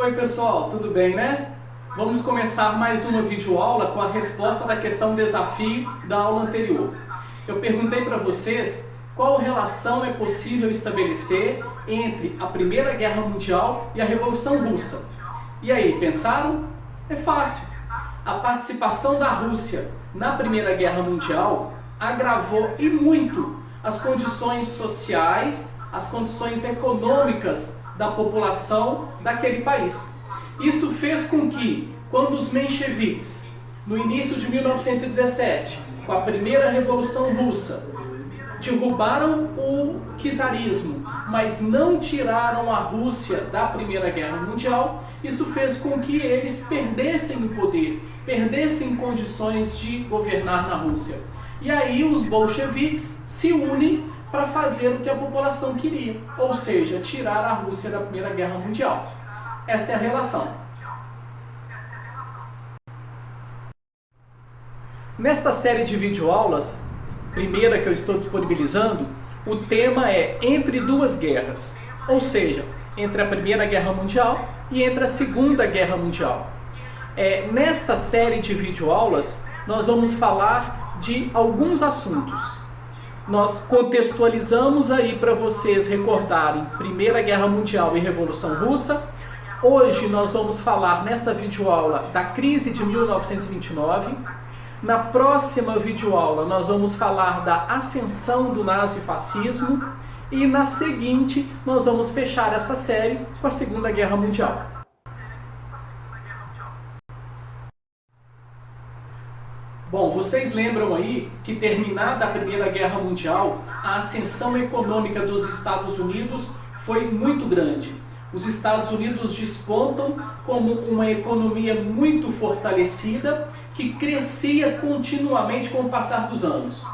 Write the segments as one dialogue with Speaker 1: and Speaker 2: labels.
Speaker 1: Oi pessoal, tudo bem, né? Vamos começar mais uma videoaula com a resposta da questão desafio da aula anterior. Eu perguntei para vocês qual relação é possível estabelecer entre a Primeira Guerra Mundial e a Revolução Russa. E aí, pensaram? É fácil. A participação da Rússia na Primeira Guerra Mundial agravou e muito as condições sociais, as condições econômicas da população daquele país. Isso fez com que, quando os mencheviques, no início de 1917, com a primeira Revolução Russa, derrubaram o czarismo, mas não tiraram a Rússia da Primeira Guerra Mundial, isso fez com que eles perdessem o poder, perdessem condições de governar na Rússia. E aí os bolcheviques se unem para fazer o que a população queria, ou seja, tirar a Rússia da Primeira Guerra Mundial. Esta é a relação. Nesta série de videoaulas, primeira que eu estou disponibilizando, o tema é Entre Duas Guerras, ou seja, entre a Primeira Guerra Mundial e entre a Segunda Guerra Mundial. Nesta série de videoaulas, nós vamos falar de alguns assuntos. Nós contextualizamos aí para vocês recordarem Primeira Guerra Mundial e Revolução Russa. Hoje nós vamos falar nesta videoaula da crise de 1929. Na próxima videoaula nós vamos falar da ascensão do nazifascismo. E na seguinte nós vamos fechar essa série com a Segunda Guerra Mundial. Bom, vocês lembram aí que terminada a Primeira Guerra Mundial, a ascensão econômica dos Estados Unidos foi muito grande. Os Estados Unidos despontam como uma economia muito fortalecida que crescia continuamente com o passar dos anos.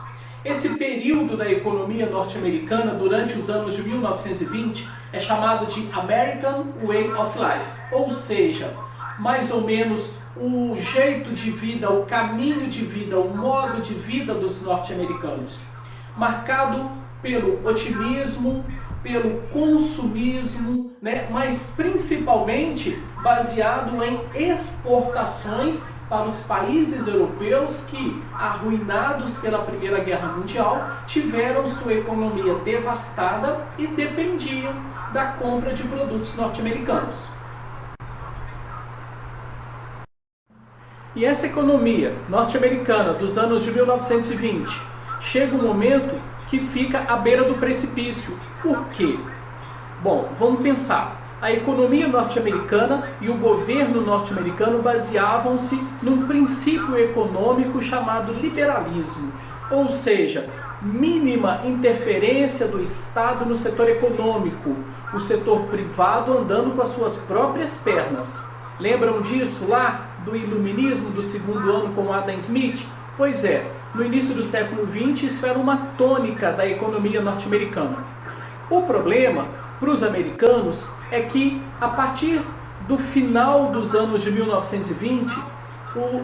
Speaker 1: Esse período da economia norte-americana durante os anos de 1920 é chamado de American Way of Life, ou seja, mais ou menos o jeito de vida, o caminho de vida, o modo de vida dos norte-americanos, marcado pelo otimismo, pelo consumismo, mas principalmente baseado em exportações para os países europeus que, arruinados pela Primeira Guerra Mundial, tiveram sua economia devastada e dependiam da compra de produtos norte-americanos. E essa economia norte-americana dos anos de 1920 chega um momento que fica à beira do precipício. Por quê? Bom, vamos pensar. A economia norte-americana e o governo norte-americano baseavam-se num princípio econômico chamado liberalismo, ou seja, mínima interferência do Estado no setor econômico, o setor privado andando com as suas próprias pernas. Lembram disso lá do iluminismo do segundo ano com Adam Smith? Pois é, no início do século XX isso era uma tônica da economia norte-americana. O problema para os americanos é que a partir do final dos anos de 1920,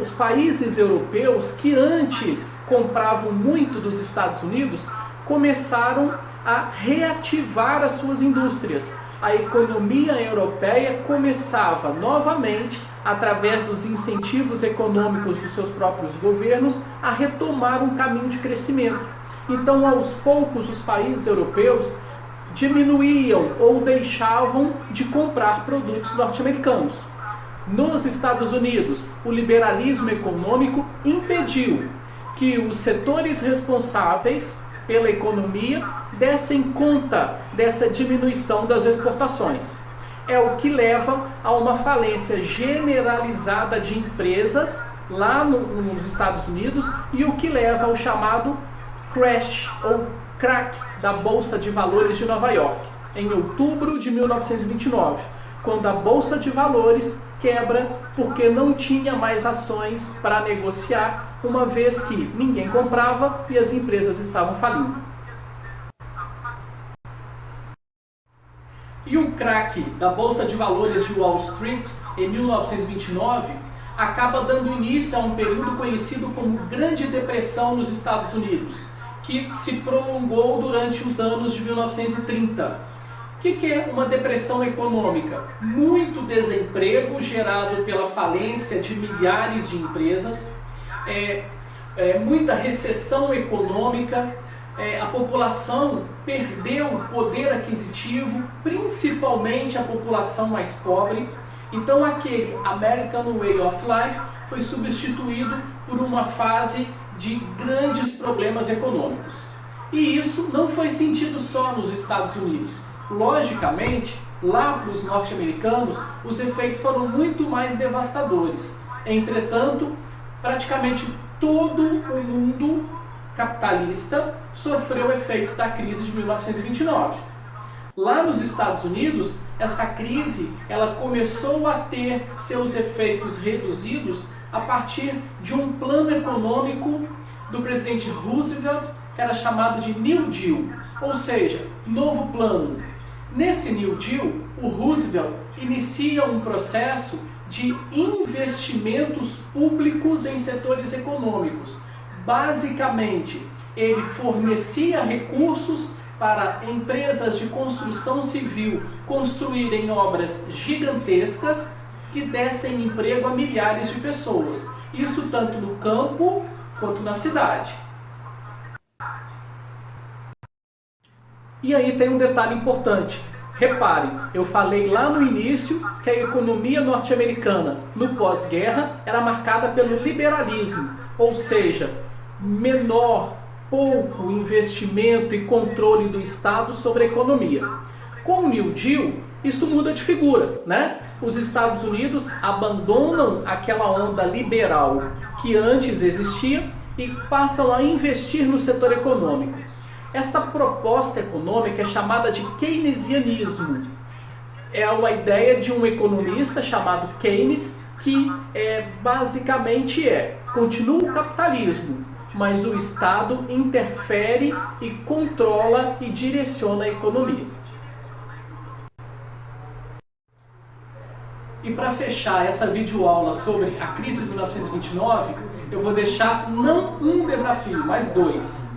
Speaker 1: os países europeus que antes compravam muito dos Estados Unidos começaram a reativar as suas indústrias. A economia europeia começava novamente, através dos incentivos econômicos dos seus próprios governos, a retomar um caminho de crescimento. Então, aos poucos, os países europeus diminuíam ou deixavam de comprar produtos norte-americanos. Nos Estados Unidos, o liberalismo econômico impediu que os setores responsáveis pela economia dessem conta dessa diminuição das exportações. É o que leva a uma falência generalizada de empresas lá nos Estados Unidos e o que leva ao chamado crash ou crack da Bolsa de Valores de Nova York, em outubro de 1929, quando a Bolsa de Valores quebra porque não tinha mais ações para negociar, uma vez que ninguém comprava e as empresas estavam falindo. E o crack da Bolsa de Valores de Wall Street, em 1929, acaba dando início a um período conhecido como Grande Depressão nos Estados Unidos, que se prolongou durante os anos de 1930. O que é uma depressão econômica? Muito desemprego gerado pela falência de milhares de empresas, muita recessão econômica, a população perdeu o poder aquisitivo, principalmente a população mais pobre. Então aquele American Way of Life foi substituído por uma fase de grandes problemas econômicos. E isso não foi sentido só nos Estados Unidos. Logicamente, lá para os norte-americanos, os efeitos foram muito mais devastadores. Entretanto, praticamente todo o mundo capitalista sofreu efeitos da crise de 1929. Lá nos Estados Unidos, essa crise ela começou a ter seus efeitos reduzidos a partir de um plano econômico do presidente Roosevelt, que era chamado de New Deal, ou seja, novo plano. Nesse New Deal, o Roosevelt inicia um processo de investimentos públicos em setores econômicos. Basicamente, ele fornecia recursos para empresas de construção civil construírem obras gigantescas que dessem emprego a milhares de pessoas. Isso tanto no campo quanto na cidade. E aí tem um detalhe importante. Reparem, eu falei lá no início que a economia norte-americana no pós-guerra era marcada pelo liberalismo, ou seja, pouco investimento e controle do Estado sobre a economia. Com o New Deal, isso muda de figura, né? Os Estados Unidos abandonam aquela onda liberal que antes existia e passam a investir no setor econômico. Esta proposta econômica é chamada de keynesianismo. É uma ideia de um economista chamado Keynes que basicamente continua o capitalismo, mas o Estado interfere e controla e direciona a economia. E para fechar essa videoaula sobre a crise de 1929, eu vou deixar não um desafio, mas dois.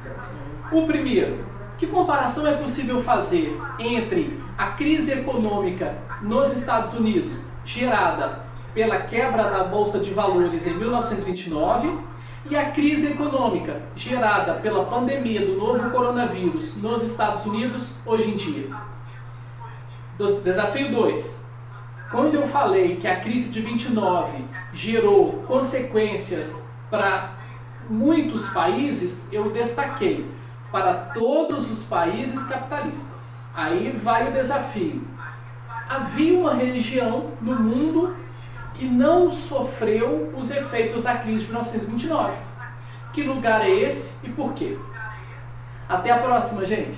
Speaker 1: O primeiro, que comparação é possível fazer entre a crise econômica nos Estados Unidos, gerada pela quebra da Bolsa de Valores em 1929, e a crise econômica gerada pela pandemia do novo coronavírus nos Estados Unidos hoje em dia? Desafio 2. Quando eu falei que a crise de 29 gerou consequências para muitos países, eu destaquei para todos os países capitalistas. Aí vai o desafio. Havia uma região no mundo que não sofreu os efeitos da crise de 1929. Que lugar é esse e por quê? Até a próxima, gente!